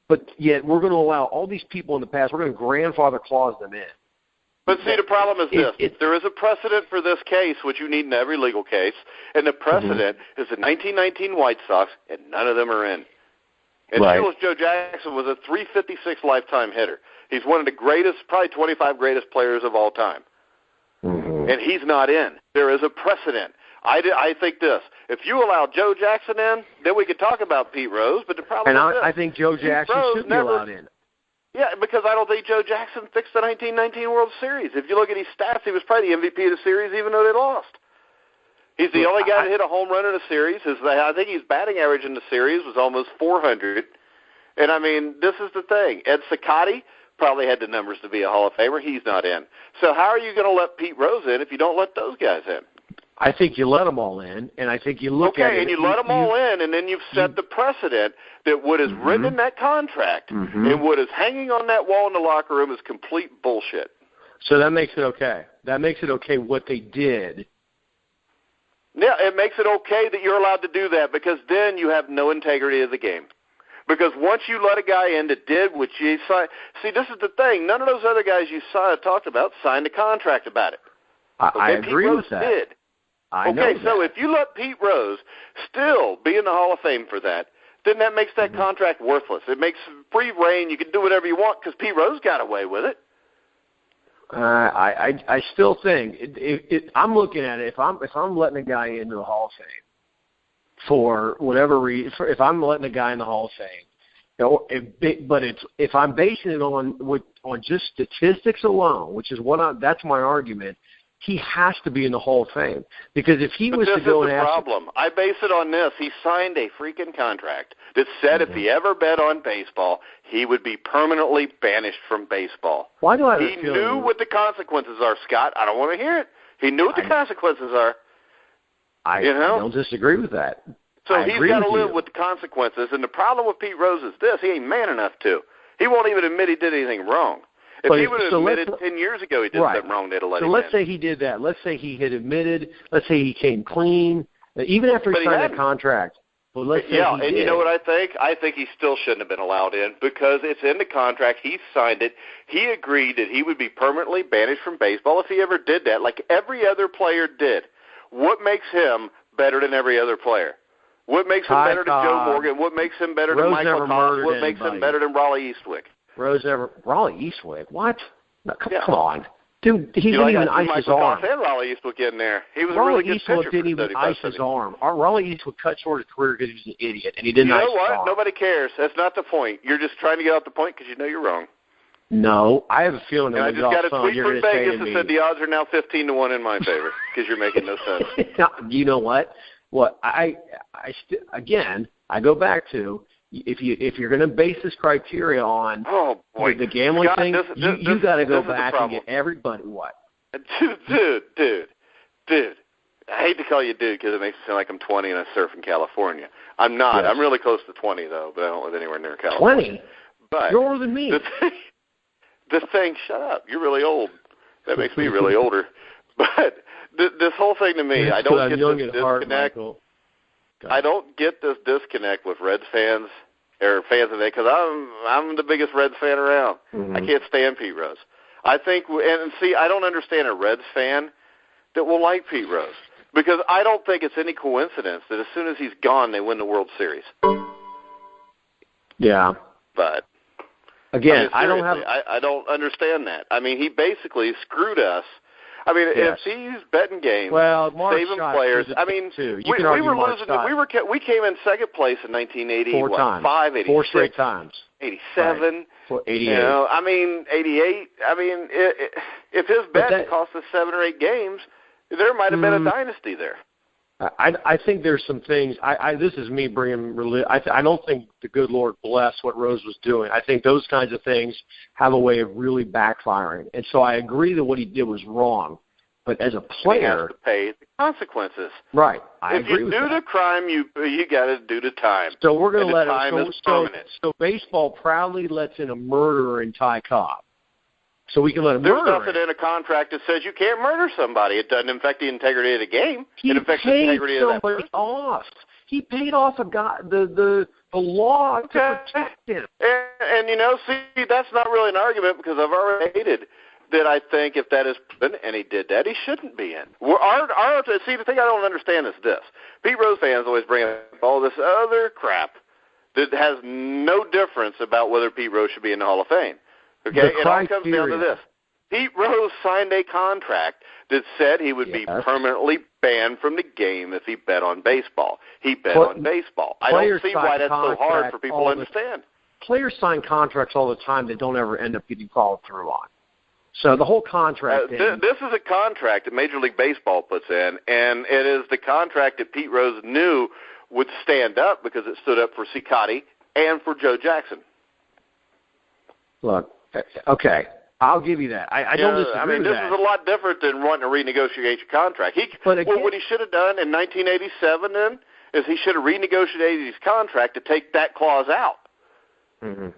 but yet we're going to allow all these people in the past, we're going to grandfather clause them in. But see, the problem is this. There is a precedent for this case, which you need in every legal case, and the precedent is the 1919 White Sox, and none of them are in. And Joe Jackson was a .356 lifetime hitter. He's one of the greatest, probably 25 greatest players of all time. And he's not in. There is a precedent. I think this. If you allow Joe Jackson in, then we could talk about Pete Rose, but the problem is this. I think Joe Jackson should be allowed in. Yeah, because I don't think Joe Jackson fixed the 1919 World Series. If you look at his stats, he was probably the MVP of the series even though they lost. He's the only guy to hit a home run in a series. I think his batting average in the series was almost 400. And, I mean, this is the thing. Ed Cicotti probably had the numbers to be a Hall of Famer. He's not in. So how are you going to let Pete Rose in if you don't let those guys in? I think you let them all in, and I think you look at it. Okay, and you let them all in, and then you've set the precedent that what is written in that contract and what is hanging on that wall in the locker room is complete bullshit. So that makes it okay. That makes it okay what they did. Yeah, it makes it okay that you're allowed to do that because then you have no integrity of the game. Because once you let a guy in that did what you signed, see, this is the thing. None of those other guys you talked about signed a contract about it. I agree with that. Did. So if you let Pete Rose still be in the Hall of Fame for that, then that makes that contract worthless. It makes free reign. You can do whatever you want because Pete Rose got away with it. I still think I'm looking at it. If I'm letting a guy into the Hall of Fame for whatever reason, if I'm letting a guy in the Hall of Fame, if I'm basing it on just statistics alone, which is that's my argument. He has to be in the Hall of Fame because if he was to go and ask. This is the problem. I base it on this. He signed a freaking contract that said if he ever bet on baseball, he would be permanently banished from baseball. Why do I? He knew what the consequences are, Scott. I don't want to hear it. He knew what the consequences are. I don't disagree with that. So he's got to live with the consequences. And the problem with Pete Rose is this: he ain't man enough to. He won't even admit he did anything wrong. If he would have admitted 10 years ago he did something wrong, they'd have let him in. So let's say he did that. Let's say he had admitted. Let's say he came clean, even after he signed a contract. But let's say he did. You know what I think? I think he still shouldn't have been allowed in because it's in the contract. He signed it. He agreed that he would be permanently banished from baseball if he ever did that, like every other player did. What makes him better than every other player? What makes him better than Joe Morgan? What makes him better than Michael Collins? What makes him better than Raleigh Eastwick? Raleigh Eastwick? What? No, come on. Dude, he didn't even ice his arm. And Raleigh Eastwick in there. He was Raleigh a really good pitcher. Eastwick didn't even ice his arm. Raleigh Eastwick cut short his career because he was an idiot, and he didn't ice his arm. You know what? Nobody cares. That's not the point. You're just trying to get out the point because you know you're wrong. No, I have a fefeeling that I just got a tweet from Vegas that said the odds are now 15-1 in my favor because you're making no sense. You know what? Again, I go back to if you're going to base this criteria on the gambling thing, you got to go back and get everybody what? Dude. I hate to call you dude because it makes it sound like I'm 20 and I surf in California. I'm not. Yes. I'm really close to 20 though, but I don't live anywhere near California. 20? But you're older than me. The thing, shut up. You're really old. That makes me really older. But this whole thing to me, I don't get this disconnect. I don't get this disconnect with Reds fans or fans of that because I'm the biggest Reds fan around. I can't stand Pete Rose. I think, and see, I don't understand a Reds fan that will like Pete Rose Because I don't think it's any coincidence that as soon as he's gone, they win the World Series. Yeah. But again, I don't understand that. I mean, he basically screwed us. I mean, yes. if he's betting games, saving Scott players. I mean, we were losing. We came in second place in 1980. 4 times. 5, 86, 4 straight times. 87. Right. 88. You know, I mean, 88. I mean, if his bet cost us 7 or 8 games, there might have been a dynasty there. I think there's some things. This is me bringing. I don't think the good Lord blessed what Rose was doing. I think those kinds of things have a way of really backfiring. And so I agree that what he did was wrong. But as a player, he has to pay the consequences. Right. I agree with that. If you do the crime, you got to do the time. So we're going to let it. So baseball proudly lets in a murderer in Ty Cobb. So we can let him murder him. There's nothing in a contract that says you can't murder somebody. It doesn't affect the integrity of the game. It affects the integrity of that person. He paid off a guy, the law to protect him. And you know, see, that's not really an argument because I've already stated that I think if that is proven and he did that, he shouldn't be in. See, the thing I don't understand is this. Pete Rose fans always bring up all this other crap that has no difference about whether Pete Rose should be in the Hall of Fame. Okay, it all comes down to this. Pete Rose signed a contract that said he would be permanently banned from the game if he bet on baseball. He bet on baseball. I don't see why that's so hard for people to understand. Players sign contracts all the time that don't ever end up getting followed through on. So the whole contract this is a contract that Major League Baseball puts in, and it is the contract that Pete Rose knew would stand up because it stood up for Cicotti and for Joe Jackson. Look, okay, I'll give you that. I don't disagree with that. This is a lot different than wanting to renegotiate your contract. What he should have done in 1987 then is he should have renegotiated his contract to take that clause out. Mm-hmm.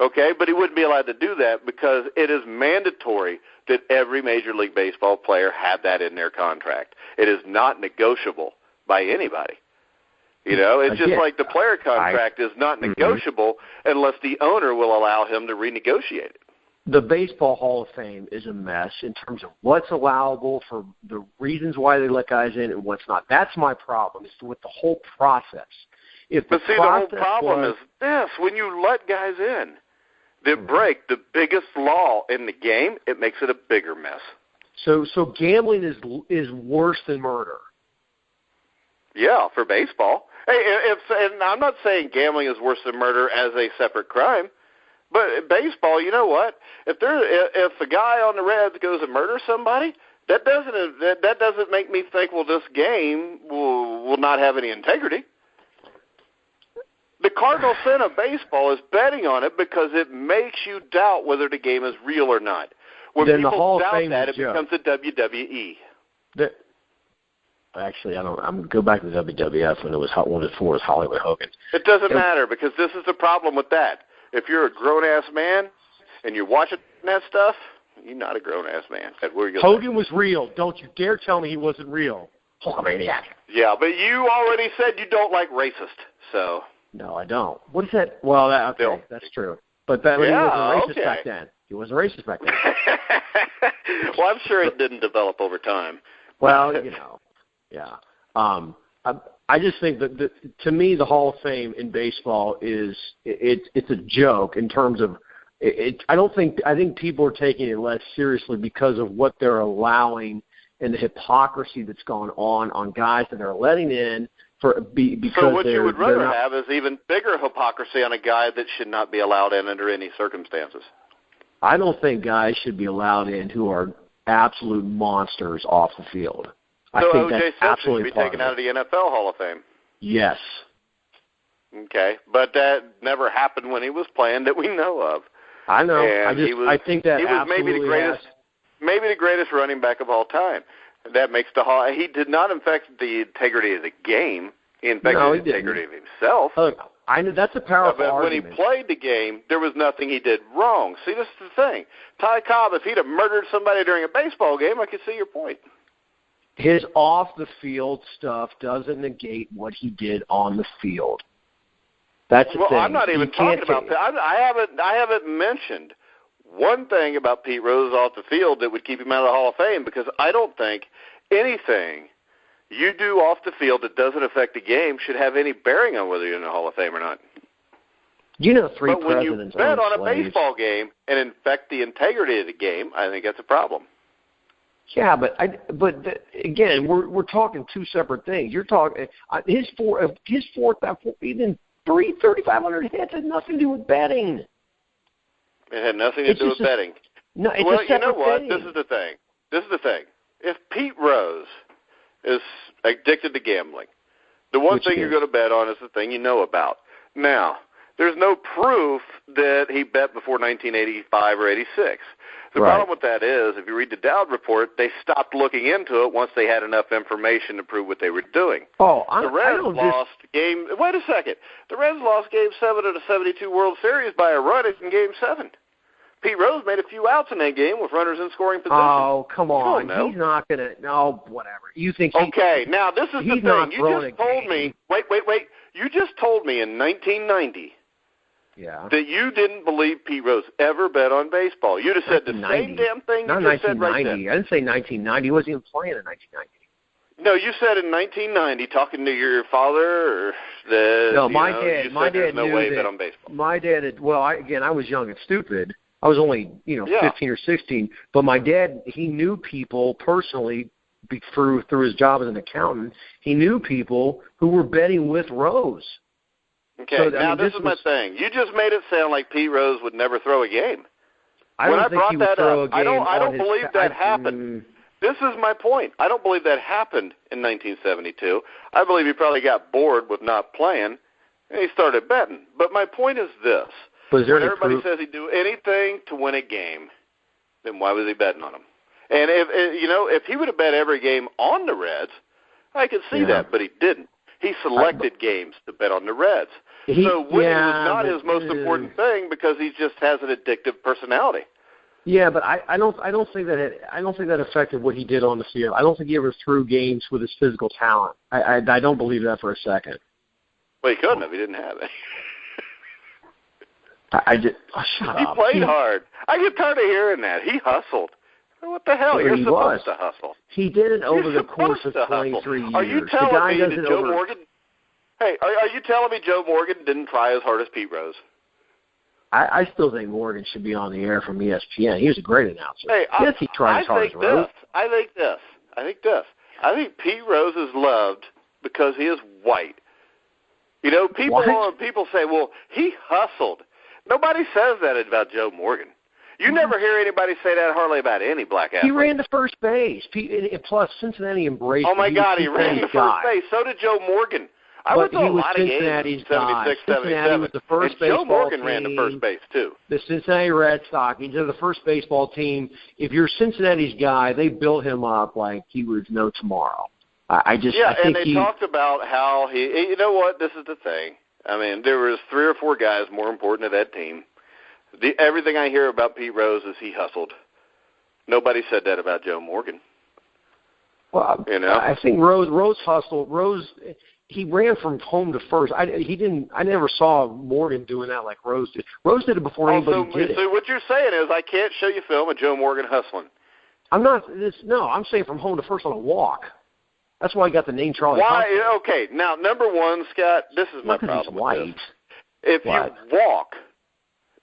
Okay, but he wouldn't be allowed to do that because it is mandatory that every Major League Baseball player have that in their contract. It is not negotiable by anybody. You know, it's just like the player contract is not negotiable unless the owner will allow him to renegotiate it. The Baseball Hall of Fame is a mess in terms of what's allowable for the reasons why they let guys in and what's not. That's my problem, is with the whole process. The whole problem is this. When you let guys in that break the biggest law in the game, it makes it a bigger mess. So gambling is worse than murder. Yeah, for baseball. Hey, and I'm not saying gambling is worse than murder as a separate crime, but baseball, you know what? If a guy on the Reds goes and murders somebody, that doesn't make me think, well, this game will not have any integrity. The cardinal sin of baseball is betting on it because it makes you doubt whether the game is real or not. When then people the Hall doubt of Fame that, it becomes a WWE. Actually, I'm go back to the WWF when it was before Hollywood Hogan. It doesn't matter because this is the problem with that. If you're a grown-ass man and you're watching that stuff, you're not a grown-ass man. Hogan was real. Don't you dare tell me he wasn't real. Hulkamaniac. Yeah, but you already said you don't like racist, so. No, I don't. What is that? Well, that's true. But he wasn't racist back then. He wasn't racist back then. Well, I'm sure it didn't develop over time. Well, you know, yeah. I just think that to me the Hall of Fame in baseball it's a joke in terms of it. I think people are taking it less seriously because of what they're allowing and the hypocrisy that's gone on guys that they're letting in. Because so what you would rather have is even bigger hypocrisy on a guy that should not be allowed in under any circumstances. I don't think guys should be allowed in who are absolute monsters off the field. So I think O.J. that's Simpson absolutely should be taken out of the NFL Hall of Fame. Yes. Okay, but that never happened when he was playing that we know of. I know. And I think that he was maybe the greatest running back of all time. That makes the Hall. He did not infect the integrity of the game. He infected the integrity of himself. Look, I know that's a powerful argument. When he played the game, there was nothing he did wrong. See, this is the thing. Ty Cobb, if he'd have murdered somebody during a baseball game, I could see your point. His off-the-field stuff doesn't negate what he did on the field. That's the thing. Well, I'm not even talking about that. I haven't mentioned one thing about Pete Rose off the field that would keep him out of the Hall of Fame because I don't think anything you do off the field that doesn't affect the game should have any bearing on whether you're in the Hall of Fame or not. You know, three but when presidents you bet on a slaves. baseball game and infect the integrity of the game, I think that's a problem. Yeah, again, we're talking two separate things. You're talking his 3,500 hits had nothing to do with betting. It had nothing to do with betting. No, it's well, a separate you know what? thing. This is the thing. If Pete Rose is addicted to gambling, the one thing you're going to bet on is the thing you know about. Now, there's no proof that he bet before 1985 or 86. The problem with that is, if you read the Dowd report, they stopped looking into it once they had enough information to prove what they were doing. The Reds lost game. Wait a second. The Reds lost Game 7 of the '72 World Series by a run in Game 7. Pete Rose made a few outs in that game with runners in scoring position. Oh, come on. He's not going to – no, whatever. You think Okay, now this is the thing. You just told me – wait. You just told me in 1990 that you didn't believe Pete Rose ever bet on baseball. You'd have said the same damn thing you just said right then. I didn't say 1990. He wasn't even playing in 1990. No, you said in 1990, talking to your father, my dad there's no knew way he that bet on baseball. My dad had, I was young and stupid. I was only, 15 or 16. But my dad, he knew people personally through his job as an accountant. He knew people who were betting with Rose. Okay, so, now this is my thing. You just made it sound like Pete Rose would never throw a game. I don't think he would throw a game. I don't believe that happened. This is my point. I don't believe that happened in 1972. I believe he probably got bored with not playing, and he started betting. But my point is this. When everybody says he'd do anything to win a game, then why was he betting on them? And if he would have bet every game on the Reds, I could see that, but he didn't. He selected games to bet on the Reds. So winning was not his most important thing because he just has an addictive personality. Yeah, but I don't think that affected what he did on the field. I don't think he ever threw games with his physical talent. I don't believe that for a second. Well, he couldn't have. He didn't have it. Shut he up. played hard. I get tired of hearing that. He hustled. What the hell? You're supposed to hustle. He did it over the course of 23 years. Are you telling me that Joe Morgan? Hey, are you telling me Joe Morgan didn't try as hard as Pete Rose? I still think Morgan should be on the air from ESPN. He was a great announcer. Hey, yes, he tried as hard as Rose. I think this. Pete Rose is loved because he is white. People say, well, he hustled. Nobody says that about Joe Morgan. You never hear anybody say that hardly about any black athlete. He ran to first base. Plus, Cincinnati embraced him. Oh, my God, he ran to first base. So did Joe Morgan. I went to a lot of games in 76, 77. Was the first baseball Joe Morgan team. ran to first base, too. The Cincinnati Red Sox, he's the first baseball team. If you're Cincinnati's guy, they built him up like he was no tomorrow. I think they talked about how you know what, this is the thing. I mean, there was 3 or 4 guys more important to that team. Everything I hear about Pete Rose is he hustled. Nobody said that about Joe Morgan. Well, I think Rose hustled. He ran from home to first. I never saw Morgan doing that like Rose did. Rose did it before anybody did it. So what you're saying is I can't show you film of Joe Morgan hustling. I'm saying from home to first on a walk. That's why I got the name Charlie. Why? Okay, now number one, Scott, this is my problem with this. If you walk,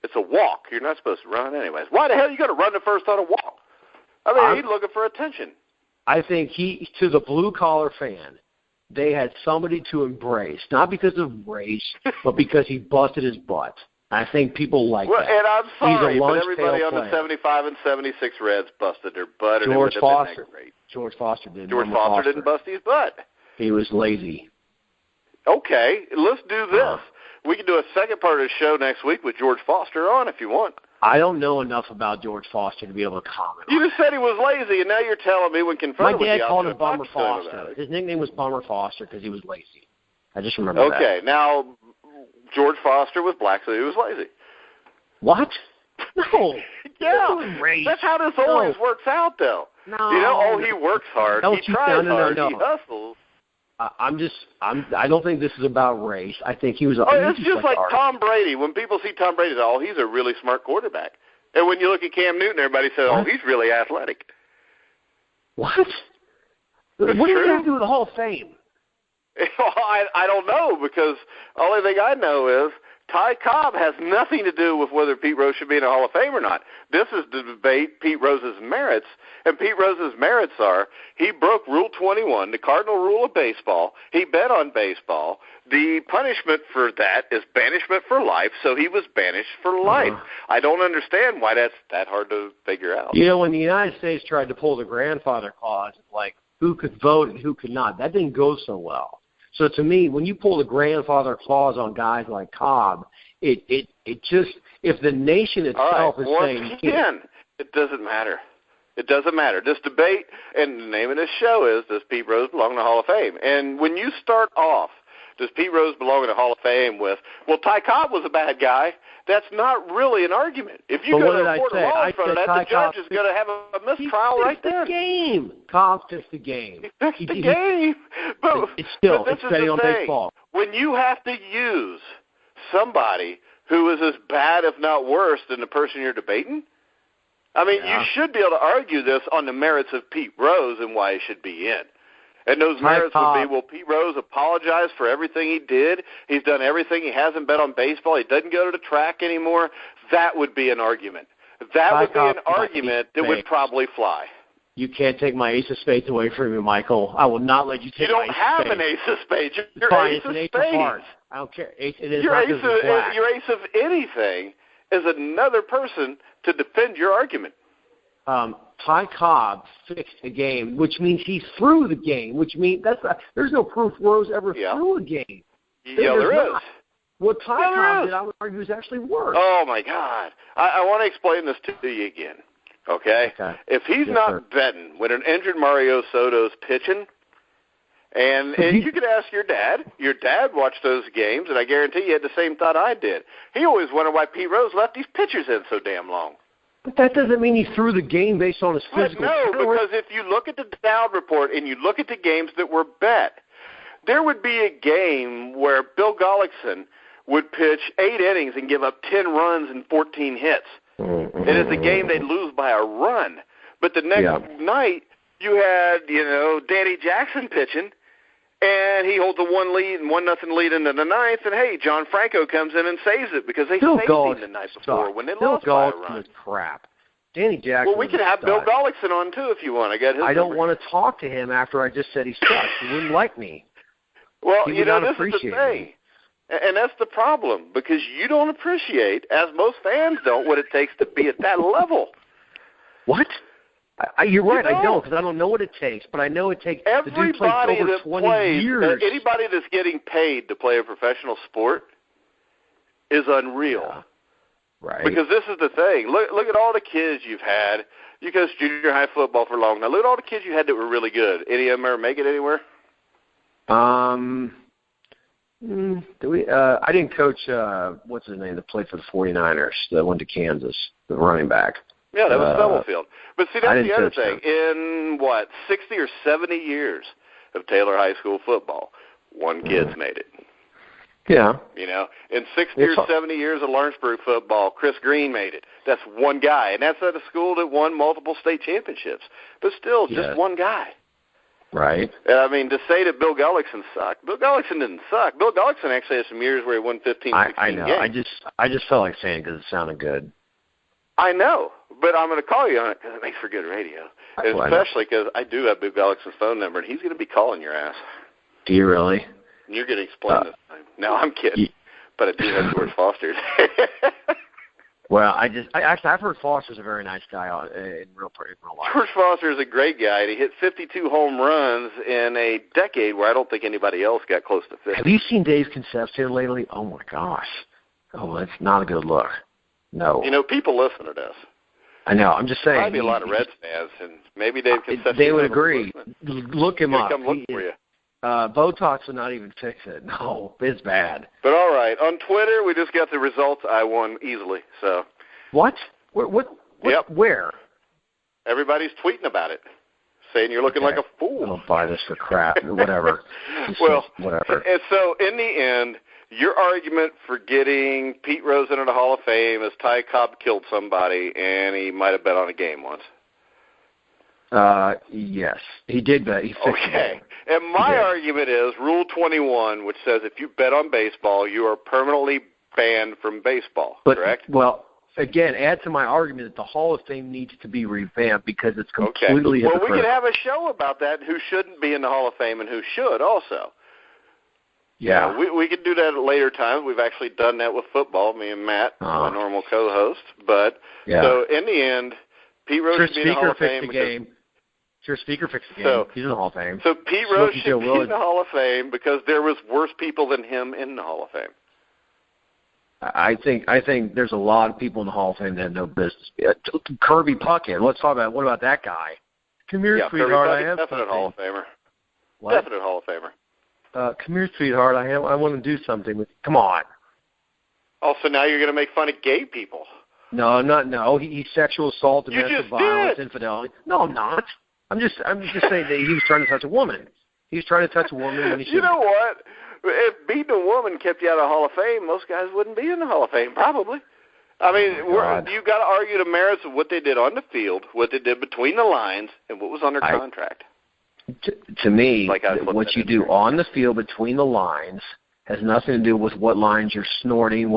it's a walk. You're not supposed to run anyways. Why the hell are you going to run to first on a walk? I mean, he's looking for attention. I think to the blue-collar fan, they had somebody to embrace, not because of race, but because he busted his butt. I think people like that. And I'm sorry, but everybody on the 75 and 76 Reds busted their butt. George Foster. George Foster did. George Foster didn't bust his butt. He was lazy. Okay, let's do this. We can do a second part of the show next week with George Foster on if you want. I don't know enough about George Foster to be able to comment. You just said he was lazy, and now you're telling me when confronted with my dad called him Bummer Foster. His nickname was Bummer Foster because he was lazy. I just remember that. Okay, now George Foster was black, so he was lazy. What? No. Yeah, that's how this always works out, though. No. He works hard. He tries hard. He hustles. I don't think this is about race. I think he was. It's just like Tom Brady. When people see Tom Brady, he's a really smart quarterback. And when you look at Cam Newton, everybody says, he's really athletic. What? What do you have to do with the Hall of Fame? I don't know, because the only thing I know is Ty Cobb has nothing to do with whether Pete Rose should be in the Hall of Fame or not. This is to debate Pete Rose's merits, and Pete Rose's merits are he broke Rule 21, the cardinal rule of baseball. He bet on baseball. The punishment for that is banishment for life, so he was banished for life. I don't understand why that's that hard to figure out. You know, when the United States tried to pull the grandfather clause, like who could vote and who could not, that didn't go so well. So to me, when you pull the grandfather clause on guys like Cobb, it just, if the nation itself is saying again, it doesn't matter. It doesn't matter. This debate, and the name of this show is, does Pete Rose belong in the Hall of Fame? And when you start off, does Pete Rose belong in the Hall of Fame with, well, Ty Cobb was a bad guy, that's not really an argument. If you go to a court of law in front of that, the judge is going to have a mistrial right then. Game. Cobb fixed the game. He fixed the game. But it's betting on baseball. When you have to use somebody who is as bad, if not worse, than the person you're debating, I mean, you should be able to argue this on the merits of Pete Rose and why he should be in. And those merits would be, well, Pete Rose apologized for everything he did. He's done everything. He hasn't bet on baseball. He doesn't go to the track anymore. That would be an argument. That would be an argument that would probably fly. You can't take my ace of spades away from me, Michael. I will not let you take my ace of spades. You don't have an ace of spades. Your fine, ace of spades. Of hearts. I don't care. Your ace of anything is another person to defend your argument. Ty Cobb fixed the game, which means he threw the game, which means there's no proof Rose ever threw a game. There is. What Ty Cobb did, I would argue, is actually worse. Oh, my God. I want to explain this to you again, okay? If he's not betting when an injured Mario Soto's pitching, and you could ask your dad. Your dad watched those games, and I guarantee you had the same thought I did. He always wondered why Pete Rose left these pitchers in so damn long. But that doesn't mean he threw the game based on his physical No, power. because if you look at the Dowd report and you look at the games that were bet, there would be a game where Bill Gullickson would pitch 8 innings and give up 10 runs and 14 hits. And it's a game they'd lose by a run. But the next night, you had, Danny Jackson pitching, and he holds a 1-0 lead into the ninth, and hey, John Franco comes in and saves it because they saved him the night before when they lost by a run. Crap. Danny Jackson. Well, we could have Bill Gullickson on too if you want. I don't want to talk to him after I just said he sucks. He wouldn't like me. Well, this is the thing, and that's the problem, because you don't appreciate, as most fans don't, what it takes to be at that level. What? You're right, I don't, because I don't know what it takes, but I know it takes. Everybody the dude played over that 20 plays, years. Anybody that's getting paid to play a professional sport is unreal. Yeah. Right. Because this is the thing. Look at all the kids you've had. You coached junior high football for long. Now look at all the kids you had that were really good. Any of them ever make it anywhere? I didn't coach. What's his name? That played for the 49ers. That went to Kansas. The running back. Yeah, that was Stubblefield. But see, that's the other thing. In 60 or 70 years of Taylor High School football, one kid's made it. Yeah. In 60 or 70 years of Lawrenceburg football, Chris Green made it. That's one guy, and that's at a school that won multiple state championships. But still, just one guy. Right. I mean, to say that Bill Gullickson sucked, Bill Gullickson didn't suck. Bill Gullickson actually had some years where he won 15, 16 I know. games. I just felt like saying it because it sounded good. I know, but I'm going to call you on it because it makes for good radio, and especially because I do have Bill Gullickson's phone number, and he's going to be calling your ass. Do you really? You're going to explain this time. No, I'm kidding, but I do have George Foster's. Well, I've heard Foster's a very nice guy in real life. George Foster is a great guy, and he hit 52 home runs in a decade where I don't think anybody else got close to 50. Have you seen Dave Concepcion lately? Oh, my gosh. Oh, that's not a good look. No. People listen to this. I know. I'm just saying. There might be a lot of Reds fans, and maybe Dave Concepcion. They would agree. Look him up. Come look for you. Botox will not even fix it. No, it's bad. But all right, on Twitter, we just got the results. I won easily. So. What? Yep. Where? Everybody's tweeting about it, saying you're looking like a fool. I don't buy this for crap. Whatever. Whatever. And so, in the end, your argument for getting Pete Rose into the Hall of Fame is Ty Cobb killed somebody, and he might have bet on a game once. Yes, he did bet. He fixed Okay. it. And my argument is Rule 21, which says if you bet on baseball, you are permanently banned from baseball, correct? Well, again, add to my argument that the Hall of Fame needs to be revamped because it's completely hypocritical. Well, we could have a show about that, who shouldn't be in the Hall of Fame and who should also. Yeah. We could do that at later times. We've actually done that with football, me and Matt, my normal co-host. But so in the end, Pete Rose should be in the Hall of Fame. Your speaker fixed the game. He's in the Hall of Fame. So Pete Rose should be in the Hall of Fame because there was worse people than him in the Hall of Fame. I think there's a lot of people in the Hall of Fame that have no business. Kirby Puckett. Let's talk about what about that guy? Come here, sweetheart. I have definite something. Hall of Famer. What? Definite Hall of Famer. Come here, sweetheart. I want to do something with you. Come on. Oh, so now you're going to make fun of gay people? No, he's sexual assault, domestic violence, infidelity. No, I'm not. I'm just saying that he was trying to touch a woman. He was trying to touch a woman when he should. You know what? If beating a woman kept you out of the Hall of Fame, most guys wouldn't be in the Hall of Fame, probably. I mean, you got to argue the merits of what they did on the field, what they did between the lines, and what was on their contract. To me, what you do on the field between the lines has nothing to do with what lines you're snorting,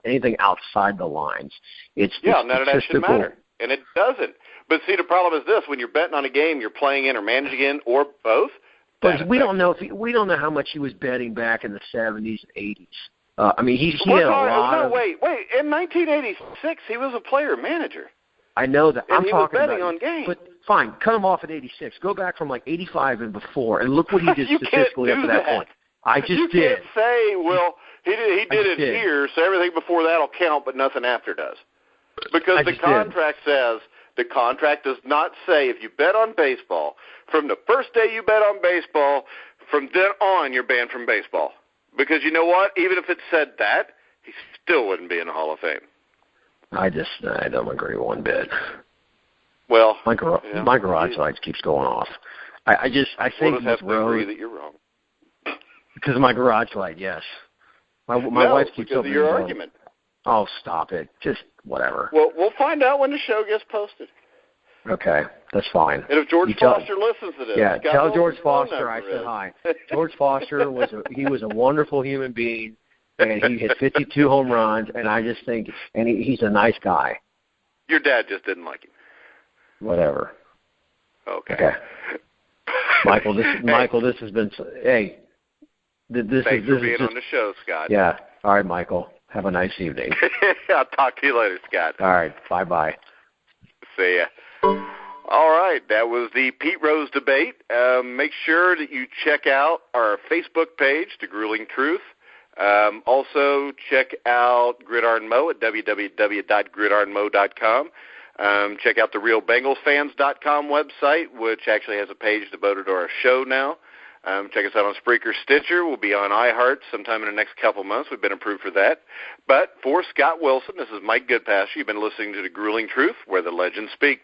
anything outside the lines. It's none of that should matter, and it doesn't. But see, the problem is this: when you're betting on a game, you're playing in or managing in, or both. But we don't know how much he was betting back in the 70s and 80s. I mean, he had a lot. No, wait. In 1986, he was a player manager. I know that. And he was betting on games. But fine, cut him off at 86. Go back from like 85 and before, and look what he did statistically up to that point. I just you did. You can't say, well, he did it here, so everything before that will count, but nothing after does. Because the contract says. The contract does not say if you bet on baseball, from the first day you bet on baseball, from then on you're banned from baseball. Because you know what? Even if it said that, he still wouldn't be in the Hall of Fame. I don't agree one bit. Well, my garage lights keeps going off. I think have to agree that you're wrong. Because of my garage light, yes. My wife keeps because of your argument. Oh, stop it. Just whatever. Well, we'll find out when the show gets posted. Okay, that's fine. And if George Foster listens to this, tell George Foster I said hi. George Foster was a wonderful human being, and he hit 52 home runs, and I just think, and he's a nice guy. Your dad just didn't like him. Whatever. Okay. Michael, this has been. Hey, thanks for being on the show, Scott. Yeah. All right, Michael. Have a nice evening. I'll talk to you later, Scott. All right. Bye-bye. See ya. All right. That was the Pete Rose debate. Make sure that you check out our Facebook page, The Grueling Truth. Also, check out Gridiron Mo at www.gridironmo.com. Check out the RealBengalsFans.com website, which actually has a page devoted to our show now. Check us out on Spreaker, Stitcher. We'll be on iHeart sometime in the next couple months. We've been approved for that. But for Scott Wilson, this is Mike Goodpasture. You've been listening to The Grueling Truth, where the legends speak.